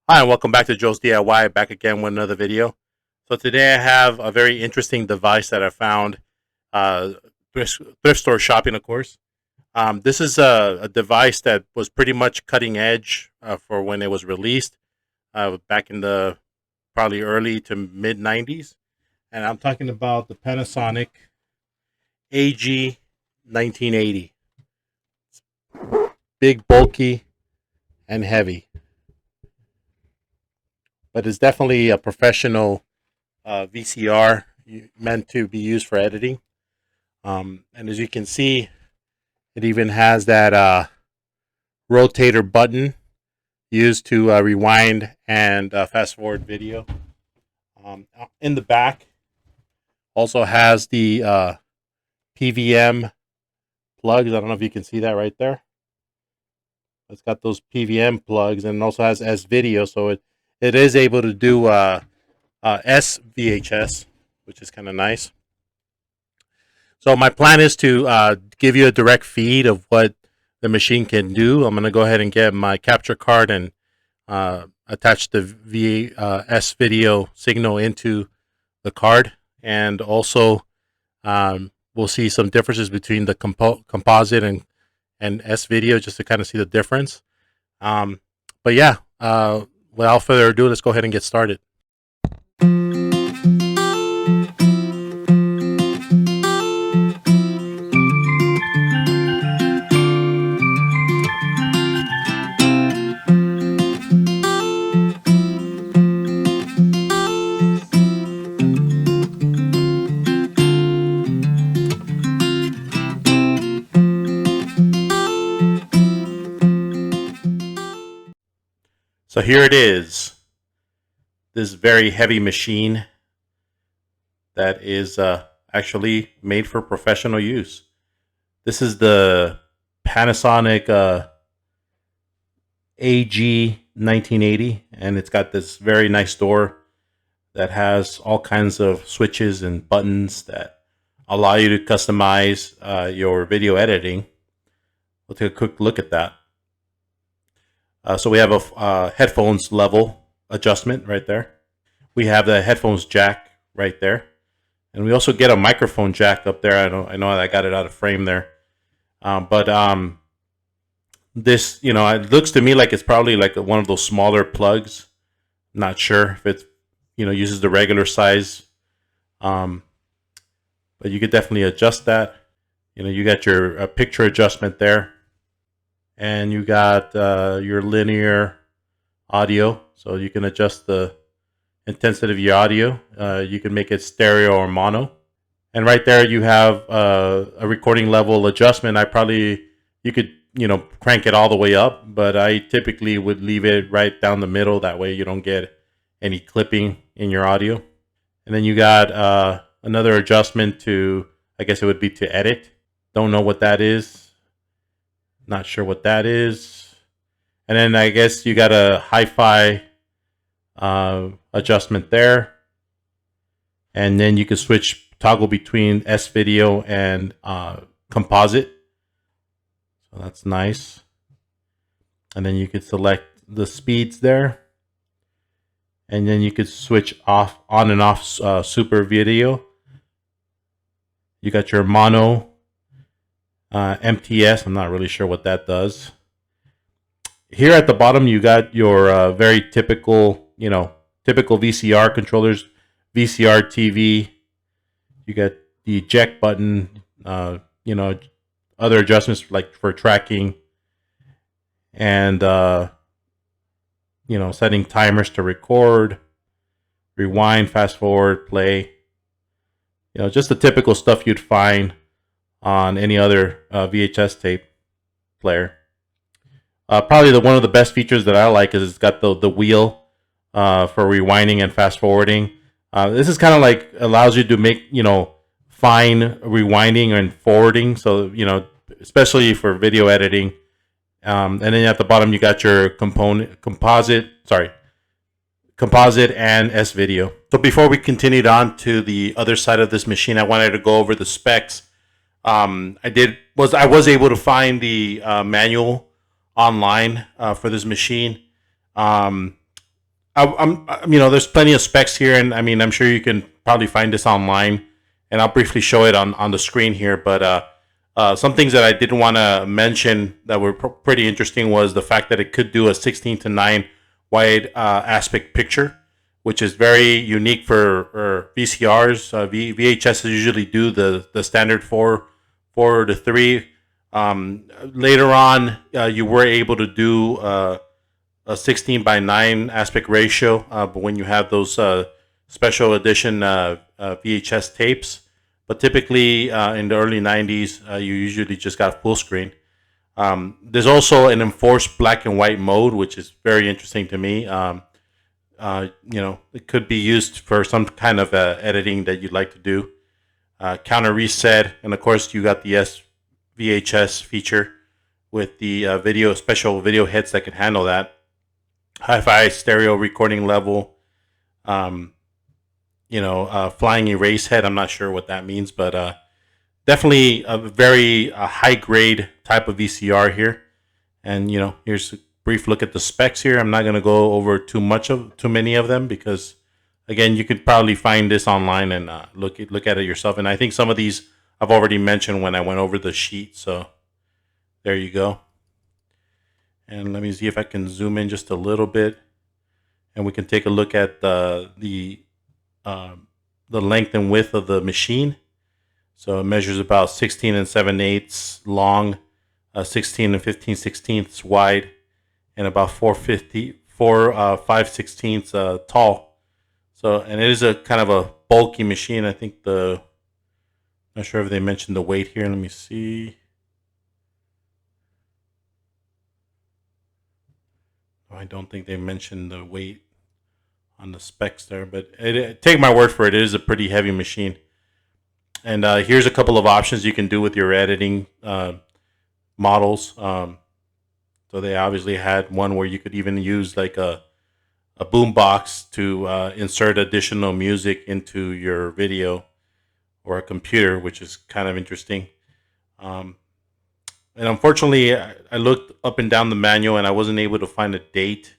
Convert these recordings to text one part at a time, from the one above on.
Hi, and welcome back to Joe's DIY, back again with another video. So today I have a very interesting device that I found, uh, thrift store shopping, of course. This is a device that was pretty much cutting edge for when it was released back in the probably early to mid 90s. And I'm talking about the Panasonic AG-1980. Big, bulky, and heavy, but it's definitely a professional VCR meant to be used for editing. And as you can see, it even has that rotator button used to rewind and fast forward video. In the back, also has the PVM plugs. I don't know if you can see that right there. It's got those PVM plugs, and it also has S video, so it is able to do SVHS, which is kind of nice. So my plan is to give you a direct feed of what the machine can do. I'm going to go ahead and get my capture card and attach the VHS video signal into the card, and also we'll see some differences between the composite and S video, just to kind of see the difference. But yeah, without further ado, let's go ahead and get started. So here it is, this very heavy machine that is actually made for professional use. This is the Panasonic AG-1980, and it's got this very nice door that has all kinds of switches and buttons that allow you to customize your video editing. We'll take a quick look at that. So we have a headphones level adjustment right there. We have the headphones jack right there, and we also get a microphone jack up there. I know I got it out of frame there, but this, it looks to me like it's probably like one of those smaller plugs. Not sure if it's uses the regular size, but you could definitely adjust that. You got your picture adjustment there. And you got your linear audio, so you can adjust the intensity of your audio. You can make it stereo or mono. And right there you have a recording level adjustment. You could crank it all the way up, but I typically would leave it right down the middle. That way you don't get any clipping in your audio. And then you got another adjustment to, I guess it would be to edit. Don't know what that is. Not sure what that is. And then I guess you got a hi-fi adjustment there. And then you can toggle between S video and composite. So that's nice. And then you could select the speeds there. And then you could switch on and off super video. You got your mono, MTS. I'm not really sure what that does. Here at the bottom, you got your very typical VCR controllers, VCR TV. You got the eject button, other adjustments like for tracking, and setting timers to record, rewind, fast forward, play. Just the typical stuff you'd find on any other VHS tape player. Probably one of the best features that I like is it's got the wheel for rewinding and fast forwarding. This is kind of like allows you to make fine rewinding and forwarding. So especially for video editing. And then at the bottom you got your composite and S video. So before we continued on to the other side of this machine, I wanted to go over the specs. I was able to find the manual online for this machine. there's plenty of specs here, and I mean, I'm sure you can probably find this online, and I'll briefly show it on the screen here. But some things that I did want to mention that were pretty interesting was the fact that it could do a 16:9 wide aspect picture, which is very unique for VCRs. VHS usually do the standard 4:3. Later on, you were able to do a 16:9 aspect ratio, but when you have those special edition VHS tapes. But typically in the early 90s, you usually just got full screen. There's also an enforced black and white mode, which is very interesting to me. It could be used for some kind of editing that you'd like to do. Counter reset, and of course you got the SVHS feature with the special video heads that can handle that. Hi-fi stereo recording level, flying erase head. I'm not sure what that means, but definitely a very high grade type of VCR here. And here's a brief look at the specs here. I'm not going to go over too many of them because, again, you could probably find this online and look at it yourself. And I think some of these I've already mentioned when I went over the sheet. So there you go. And let me see if I can zoom in just a little bit, and we can take a look at the length and width of the machine. So it measures about 16 7/8 long, 16 15/16 wide, and about 4 5/16 tall. So, and it is a kind of a bulky machine. I think not sure if they mentioned the weight here. Let me see. I don't think they mentioned the weight on the specs there, but take my word for it, it is a pretty heavy machine. And here's a couple of options you can do with your editing models. So they obviously had one where you could even use like a boom box to insert additional music into your video, or a computer, which is kind of interesting. And unfortunately, I looked up and down the manual and I wasn't able to find a date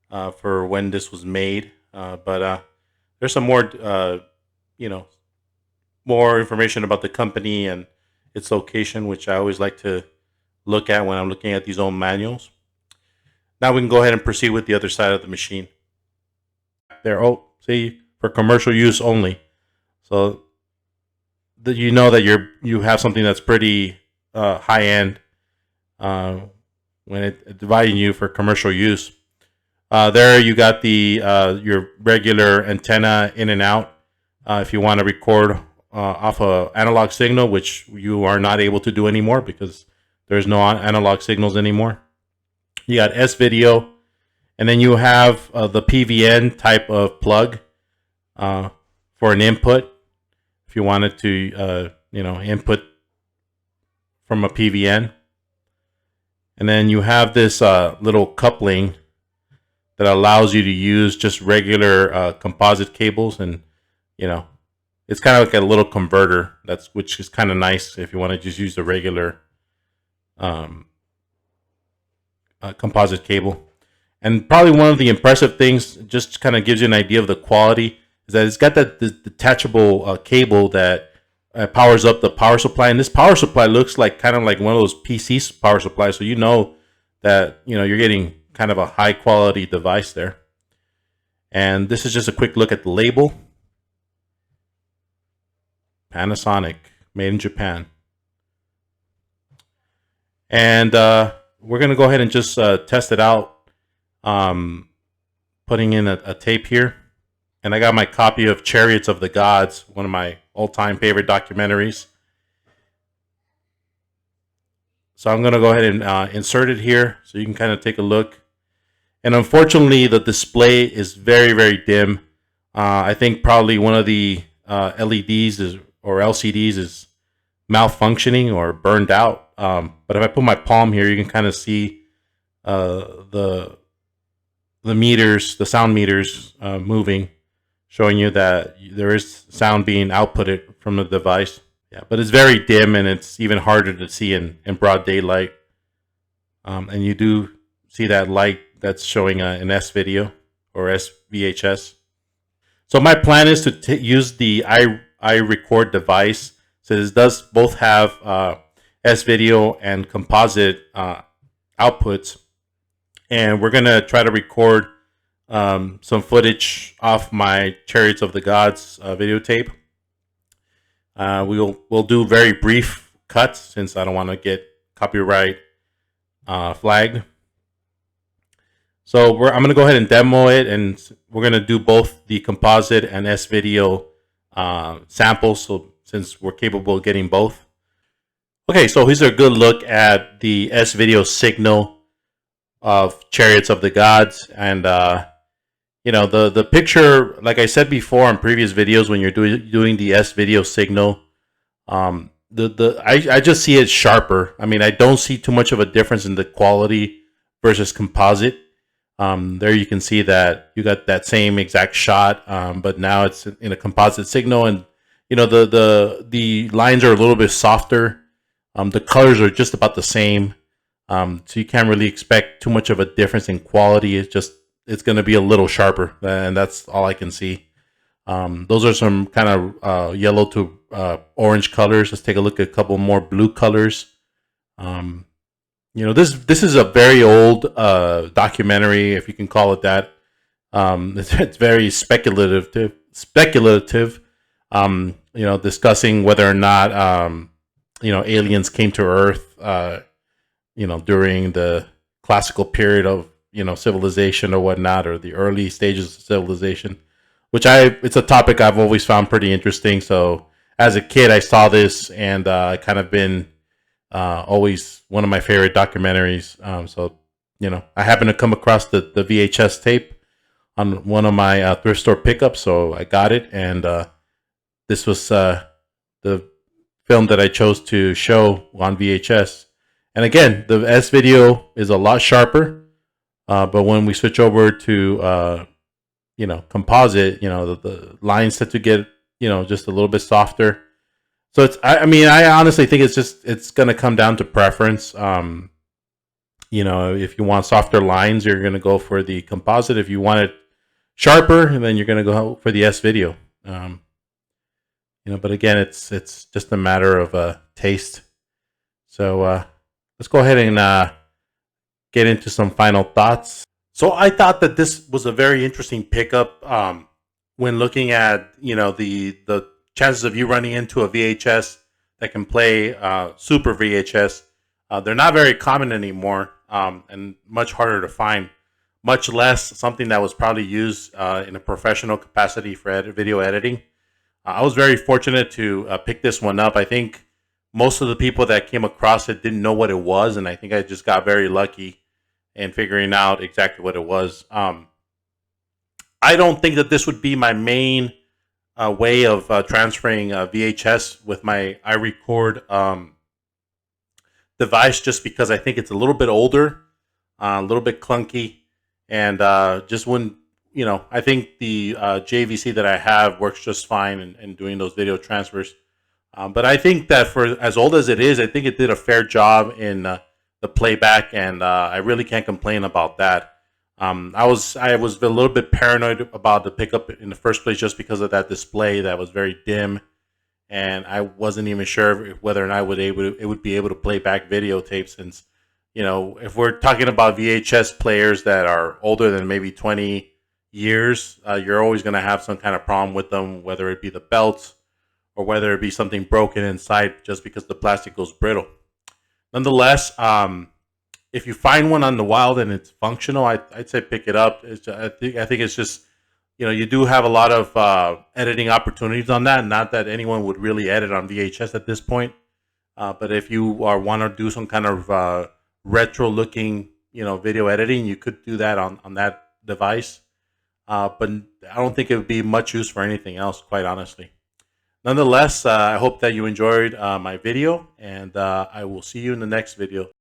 for when this was made. But there's some more, more information about the company and its location, which I always like to look at when I'm looking at these old manuals. Now we can go ahead and proceed with the other side of the machine. There, see, for commercial use only. So that that you have something that's pretty high end when it's dividing you for commercial use. There you got the your regular antenna in and out if you want to record off a analog signal, which you are not able to do anymore because there's no analog signals anymore. You got S-video, and then you have the PVN type of plug for an input if you wanted to input from a PVN. And then you have this little coupling that allows you to use just regular composite cables, and it's kind of like a little converter, which is kind of nice if you want to just use the regular composite cable. And probably one of the impressive things, just kind of gives you an idea of the quality, is that it's got that detachable cable that powers up the power supply. And this power supply looks like kind of like one of those PC power supplies, so that you're getting kind of a high quality device there. And this is just a quick look at the label. Panasonic, made in Japan. And we're going to go ahead and just test it out, putting in a tape here. And I got my copy of Chariots of the Gods, one of my all-time favorite documentaries. So I'm going to go ahead and insert it here so you can kind of take a look. And unfortunately, the display is very, very dim. I think probably one of the LEDs or LCDs is malfunctioning or burned out. But if I put my palm here, you can kind of see the meters, the sound meters moving, showing you that there is sound being outputted from the device. Yeah, but it's very dim, and it's even harder to see in broad daylight. And you do see that light that's showing an S video or SVHS. So my plan is to use the iRecord device. So this does both have S-video and composite outputs. And we're going to try to record some footage off my Chariots of the Gods videotape. We'll do very brief cuts since I don't want to get copyright flagged. So I'm going to go ahead and demo it, and we're going to do both the composite and S-video samples, so since we're capable of getting both. Okay, so here's a good look at the S-video signal of Chariots of the Gods. And you know, the picture, like I said before in previous videos, when you're doing the S-video signal, I just see it sharper. I mean, I don't see too much of a difference in the quality versus composite. There you can see that you got that same exact shot, but now it's in a composite signal, and you know the lines are a little bit softer. The colors are just about the same, so you can't really expect too much of a difference in quality. It's going to be a little sharper, and that's all I can see. Those are some kind of yellow to orange colors. Let's take a look at a couple more blue colors. You know, this is a very old documentary, if you can call it that. It's very speculative. You know, discussing whether or not you know, aliens came to Earth. You know, during the classical period of, you know, civilization or whatnot, or the early stages of civilization, which it's a topic I've always found pretty interesting. So as a kid, I saw this, and I kind of been always one of my favorite documentaries. So, you know, I happened to come across the VHS tape on one of my thrift store pickups, so I got it, and this was the film that I chose to show on VHS. And again, the S video is a lot sharper, but when we switch over to you know, composite, you know, the lines tend to get, you know, just a little bit softer. So I mean, I honestly think it's going to come down to preference. You know, if you want softer lines, you're going to go for the composite. If you want it sharper, and then you're going to go for the S video. You know, but again, it's just a matter of taste. So let's go ahead and get into some final thoughts. So I thought that this was a very interesting pickup when looking at, you know, the chances of you running into a VHS that can play Super VHS. They're not very common anymore, and much harder to find, much less something that was probably used in a professional capacity for video editing. I was very fortunate to pick this one up. I think most of the people that came across it didn't know what it was, and I think I just got very lucky in figuring out exactly what it was. I don't think that this would be my main way of transferring VHS with my iRecord device, just because I think it's a little bit older, a little bit clunky, and just wouldn't, you know, I think the JVC that I have works just fine in doing those video transfers. But I think that for as old as it is, I think it did a fair job in the playback, and I really can't complain about that. I was a little bit paranoid about the pickup in the first place, just because of that display that was very dim, and I wasn't even sure whether or not it would be able to play back videotapes. Since, you know, if we're talking about VHS players that are older than maybe 20 years, you're always going to have some kind of problem with them, whether it be the belts or whether it be something broken inside, just because the plastic goes brittle. Nonetheless, if you find one on the wild and it's functional, I'd say pick it up. I think it's just, you know, you do have a lot of editing opportunities on that. Not that anyone would really edit on VHS at this point, but if you want to do some kind of retro-looking, you know, video editing, you could do that on that device. But I don't think it would be much use for anything else, quite honestly. Nonetheless, I hope that you enjoyed my video, and I will see you in the next video.